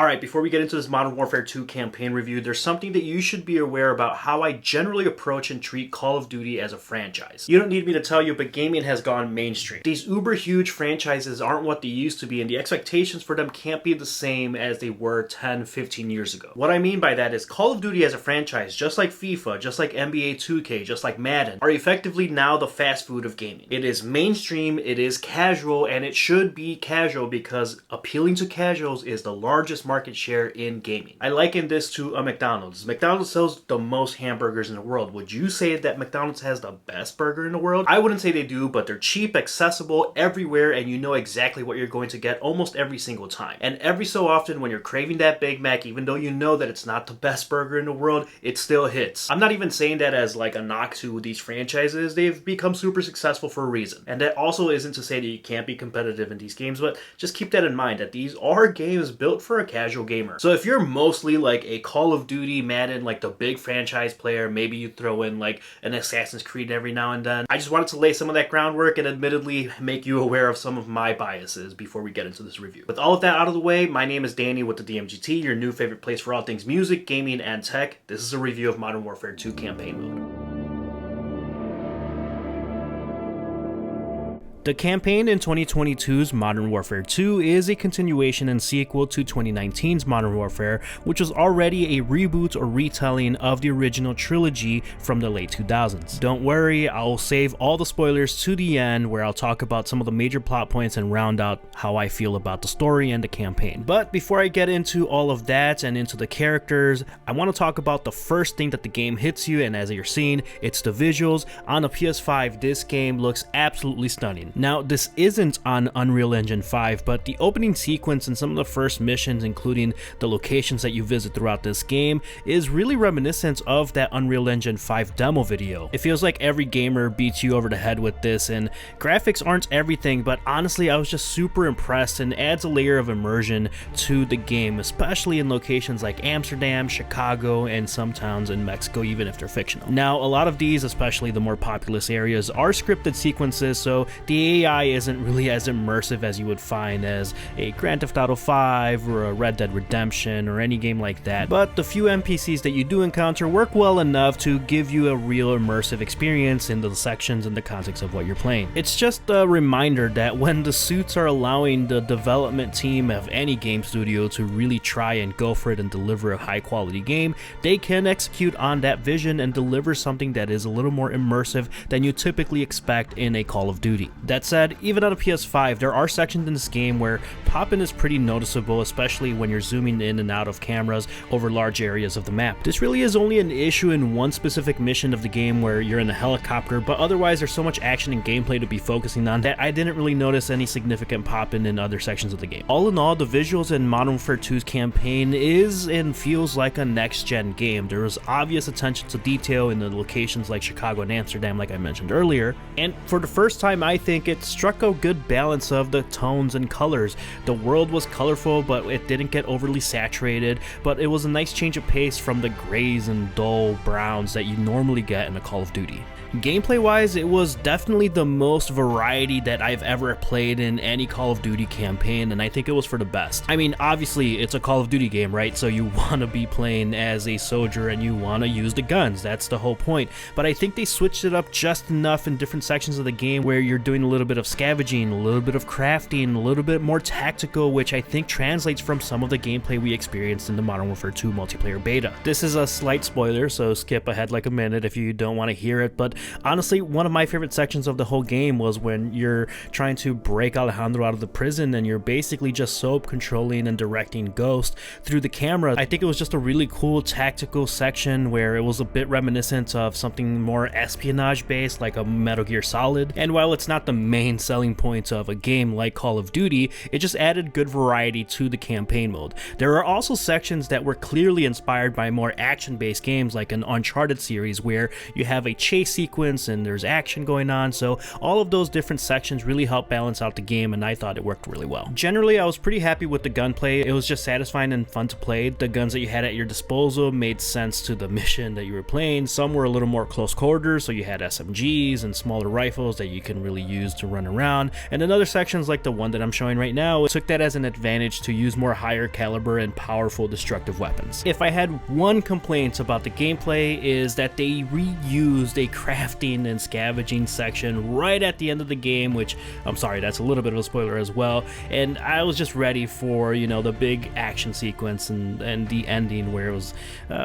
Alright, before we get into this Modern Warfare 2 campaign review, there's something that you should be aware about how I generally approach and treat Call of Duty as a franchise. You don't need me to tell you, but gaming has gone mainstream. These uber huge franchises aren't what they used to be, and the expectations for them can't be the same as they were 10, 15 years ago. What I mean by that is Call of Duty as a franchise, just like FIFA, just like NBA 2K, just like Madden, are effectively now the fast food of gaming. It is mainstream, it is casual, and it should be casual because appealing to casuals is the largest market share in gaming. I liken this to a McDonald's. McDonald's sells the most hamburgers in the world. Would you say that McDonald's has the best burger in the world? I wouldn't say they do, but they're cheap, accessible, everywhere, and you know exactly what you're going to get almost every single time. And every so often when you're craving that Big Mac, even though you know that it's not the best burger in the world, it still hits. I'm not even saying that as like a knock to these franchises. They've become super successful for a reason. And that also isn't to say that you can't be competitive in these games, but just keep that in mind that these are games built for a casual gamer. So if you're mostly like a Call of Duty, Madden, like the big franchise player, maybe you throw in like an Assassin's Creed every now and then. I just wanted to lay some of that groundwork and admittedly make you aware of some of my biases before we get into this review. With all of that out of the way, my name is Danny with the DMGT, your new favorite place for all things music, gaming, and tech. This is a review of Modern Warfare 2 campaign mode. The campaign in 2022's Modern Warfare 2 is a continuation and sequel to 2019's Modern Warfare, which was already a reboot or retelling of the original trilogy from the late 2000s. Don't worry, I'll save all the spoilers to the end where I'll talk about some of the major plot points and round out how I feel about the story and the campaign. But before I get into all of that and into the characters, I want to talk about the first thing that the game hits you, and as you're seeing, it's the visuals. On a PS5, this game looks absolutely stunning. Now, this isn't on Unreal Engine 5, but the opening sequence and some of the first missions, including the locations that you visit throughout this game, is really reminiscent of that Unreal Engine 5 demo video. It feels like every gamer beats you over the head with this, and graphics aren't everything, but honestly, I was just super impressed and adds a layer of immersion to the game, especially in locations like Amsterdam, Chicago, and some towns in Mexico, even if they're fictional. Now, a lot of these, especially the more populous areas, are scripted sequences, so the AI isn't really as immersive as you would find as a Grand Theft Auto 5 or a Red Dead Redemption or any game like that, but the few NPCs that you do encounter work well enough to give you a real immersive experience in the sections and the context of what you're playing. It's just a reminder that when the suits are allowing the development team of any game studio to really try and go for it and deliver a high quality game, they can execute on that vision and deliver something that is a little more immersive than you typically expect in a Call of Duty. That said, even on a PS5, there are sections in this game where pop-in is pretty noticeable, especially when you're zooming in and out of cameras over large areas of the map. This really is only an issue in one specific mission of the game where you're in a helicopter, but otherwise there's so much action and gameplay to be focusing on that I didn't really notice any significant pop-in in other sections of the game. All in all, the visuals in Modern Warfare 2's campaign is and feels like a next-gen game. There was obvious attention to detail in the locations like Chicago and Amsterdam, like I mentioned earlier, and for the first time I think it struck a good balance of the tones and colors. The world was colorful, but it didn't get overly saturated, but it was a nice change of pace from the grays and dull browns that you normally get in a Call of Duty. Gameplay wise, it was definitely the most variety that I've ever played in any Call of Duty campaign, and I think it was for the best. I mean, obviously it's a Call of Duty game, right? So you want to be playing as a soldier and you want to use the guns. That's the whole point. But I think they switched it up just enough in different sections of the game where you're doing a little bit of scavenging, a little bit of crafting, a little bit more tactical, which I think translates from some of the gameplay we experienced in the Modern Warfare 2 multiplayer beta. This is a slight spoiler, so skip ahead like a minute if you don't want to hear it, but honestly, one of my favorite sections of the whole game was when you're trying to break Alejandro out of the prison and you're basically just soap controlling and directing Ghost through the camera. I think it was just a really cool tactical section where it was a bit reminiscent of something more espionage based like a Metal Gear Solid, and while it's not the main selling point of a game like Call of Duty, it just added good variety to the campaign mode. There are also sections that were clearly inspired by more action-based games like an Uncharted series where you have a chase sequence sequence and there's action going on, so all of those different sections really help balance out the game, and I thought it worked really well. Generally, I was pretty happy with the gunplay. It was just satisfying and fun to play. The guns that you had at your disposal made sense to the mission that you were playing. Some were a little more close quarters, so you had SMGs and smaller rifles that you can really use to run around, and in other sections like the one that I'm showing right now, it took that as an advantage to use more higher caliber and powerful destructive weapons. If I had one complaint about the gameplay, is that they reused a crafting and scavenging section right at the end of the game, which I'm sorry, that's a little bit of a spoiler as well, and I was just ready for, you know, the big action sequence and the ending where it was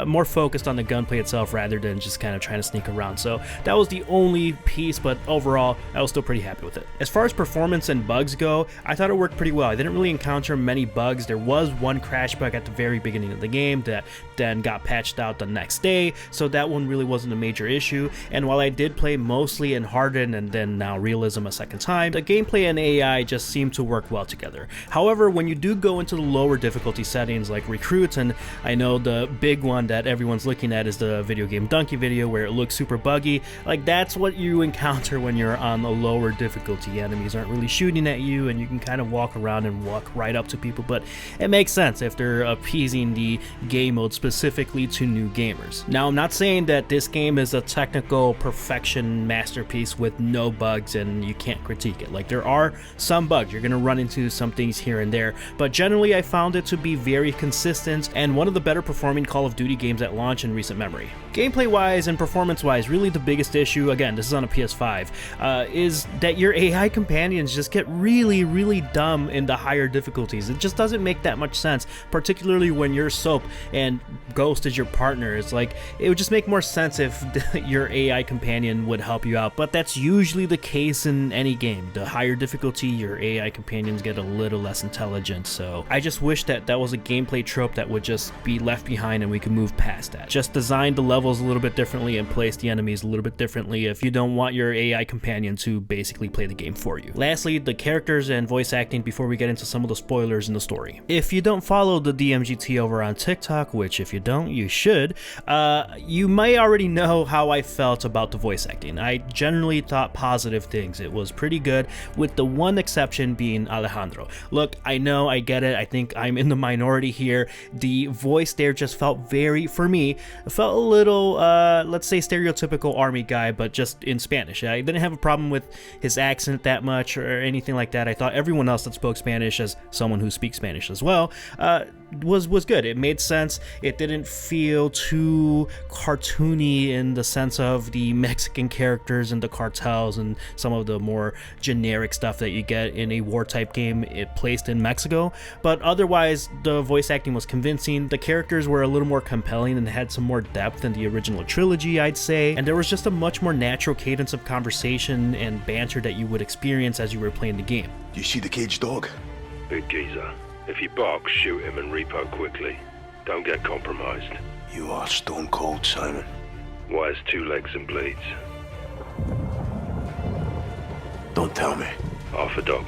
more focused on the gunplay itself rather than just kind of trying to sneak around. So that was the only piece, but overall I was still pretty happy with it. As far as performance and bugs go, I thought it worked pretty well. I didn't really encounter many bugs. There was one crash bug at the very beginning of the game that then got patched out the next day, so that one really wasn't a major issue. And while I did play mostly in Hardened and then now Realism a second time, the gameplay and AI just seemed to work well together. However, when you do go into the lower difficulty settings like Recruit, and I know the big one that everyone's looking at is the Video Game Donkey video where it looks super buggy, like that's what you encounter when you're on the lower difficulty. Enemies aren't really shooting at you and you can kind of walk around and walk right up to people, but it makes sense if they're appeasing the game mode specifically to new gamers. Now, I'm not saying that this game is a technical perfection masterpiece with no bugs and you can't critique it. Like, there are some bugs, you're gonna run into some things here and there, but generally I found it to be very consistent and one of the better performing Call of Duty games at launch in recent memory. Gameplay wise and performance wise, really the biggest issue, again this is on a PS5, is that your AI companions just get really dumb in the higher difficulties. It just doesn't make that much sense, particularly when you're Soap and Ghost is your partner. It's like, it would just make more sense if your AI companion would help you out, but that's usually the case in any game. The higher difficulty, your AI companions get a little less intelligent, so I just wish that that was a gameplay trope that would just be left behind and we could move past that. Just design the levels a little bit differently and place the enemies a little bit differently if you don't want your AI companion to basically play the game for you. Lastly, the characters and voice acting before we get into some of the spoilers in the story. If you don't follow the DMGT over on TikTok, which if you don't, you should, you might already know how I felt about the voice acting. I generally thought positive things. It was pretty good, with the one exception being Alejandro. Look, I know, I get it, I think I'm in the minority here. The voice there just felt very, for me, felt a little, let's say stereotypical army guy, but just in Spanish. I didn't have a problem with his accent that much or anything like that. I thought everyone else that spoke Spanish, as someone who speaks Spanish as well, was good. It made sense. It didn't feel too cartoony in the sense of the Mexican characters and the cartels and some of the more generic stuff that you get in a war type game placed in Mexico, but otherwise the voice acting was convincing. The characters were a little more compelling and had some more depth than the original trilogy, I'd say, and there was just a much more natural cadence of conversation and banter that you would experience as you were playing the game. You see the caged dog? Big geezer. If he barks, shoot him and repo quickly. Don't get compromised. You are stone cold, Simon. Why has 2 legs and bleeds? Don't tell me. Half a dog.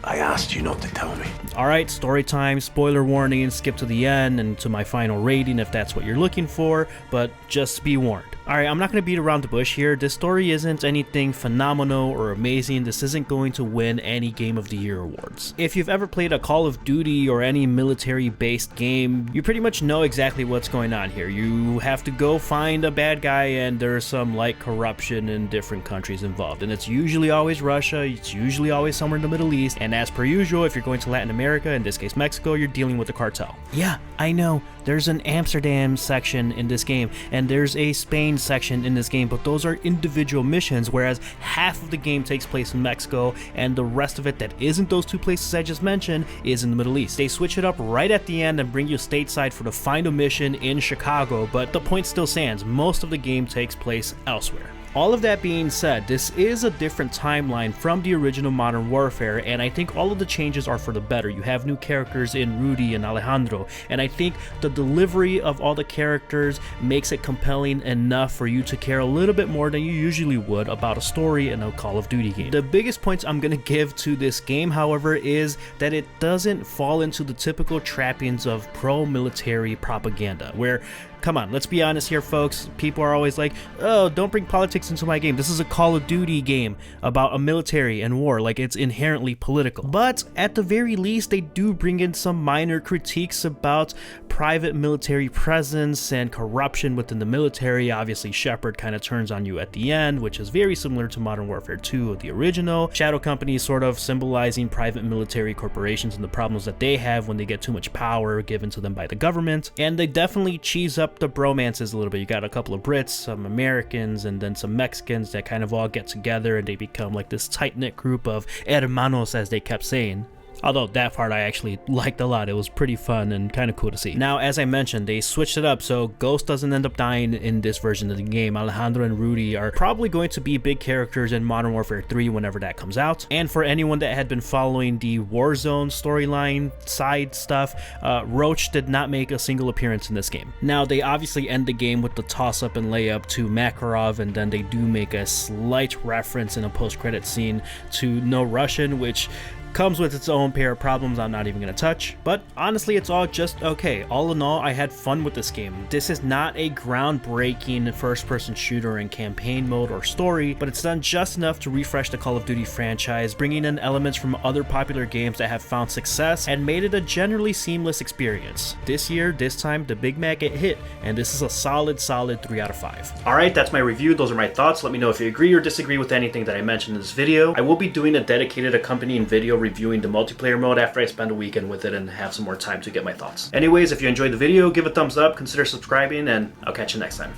I asked you not to tell me. Alright, story time, spoiler warning, skip to the end and to my final rating if that's what you're looking for, but just be warned. Alright, I'm not going to beat around the bush here. This story isn't anything phenomenal or amazing. This isn't going to win any Game of the Year awards. If you've ever played a Call of Duty or any military-based game, you pretty much know exactly what's going on here. You have to go find a bad guy and there's some light corruption in different countries involved. And it's usually always Russia, it's usually always somewhere in the Middle East, and as per usual, if you're going to Latin America, in this case Mexico, you're dealing with a cartel. Yeah, I know, there's an Amsterdam section in this game, and there's a Spain section in this game, but those are individual missions, whereas half of the game takes place in Mexico, and the rest of it that isn't those 2 places I just mentioned is in the Middle East. They switch it up right at the end and bring you stateside for the final mission in Chicago, but the point still stands, most of the game takes place elsewhere. All of that being said, this is a different timeline from the original Modern Warfare, and I think all of the changes are for the better. You have new characters in Rudy and Alejandro, and I think the delivery of all the characters makes it compelling enough for you to care a little bit more than you usually would about a story in a Call of Duty game. The biggest points I'm going to give to this game, however, is that it doesn't fall into the typical trappings of pro-military propaganda, where Come on, let's be honest here, folks. People are always like, oh, don't bring politics into my game. This is a Call of Duty game about a military and war. Like, it's inherently political. But at the very least, they do bring in some minor critiques about private military presence and corruption within the military. Obviously, Shepard kind of turns on you at the end, which is very similar to Modern Warfare 2 of the original. Shadow Company sort of symbolizing private military corporations and the problems that they have when they get too much power given to them by the government. And they definitely cheese up the bromances a little bit. You got a couple of Brits, some Americans, and then some Mexicans that kind of all get together and they become like this tight-knit group of hermanos, as they kept saying. Although that part I actually liked a lot. It was pretty fun and kind of cool to see. Now, as I mentioned, they switched it up, so Ghost doesn't end up dying in this version of the game. Alejandro and Rudy are probably going to be big characters in Modern Warfare 3 whenever that comes out. And for anyone that had been following the Warzone storyline side stuff, Roach did not make a single appearance in this game. Now, they obviously end the game with the toss-up and layup to Makarov, and then they do make a slight reference in a post-credit scene to No Russian, which comes with its own pair of problems I'm not even going to touch, but honestly it's all just okay. All in all, I had fun with this game. This is not a groundbreaking first-person shooter in campaign mode or story, but it's done just enough to refresh the Call of Duty franchise, bringing in elements from other popular games that have found success and made it a generally seamless experience. This year, this time, the Big Mac it hit, and this is a solid 3 out of 5. Alright, that's my review. Those are my thoughts. Let me know if you agree or disagree with anything that I mentioned in this video. I will be doing a dedicated accompanying video reviewing the multiplayer mode after I spend a weekend with it and have some more time to get my thoughts. Anyways, if you enjoyed the video, give a thumbs up, consider subscribing, and I'll catch you next time.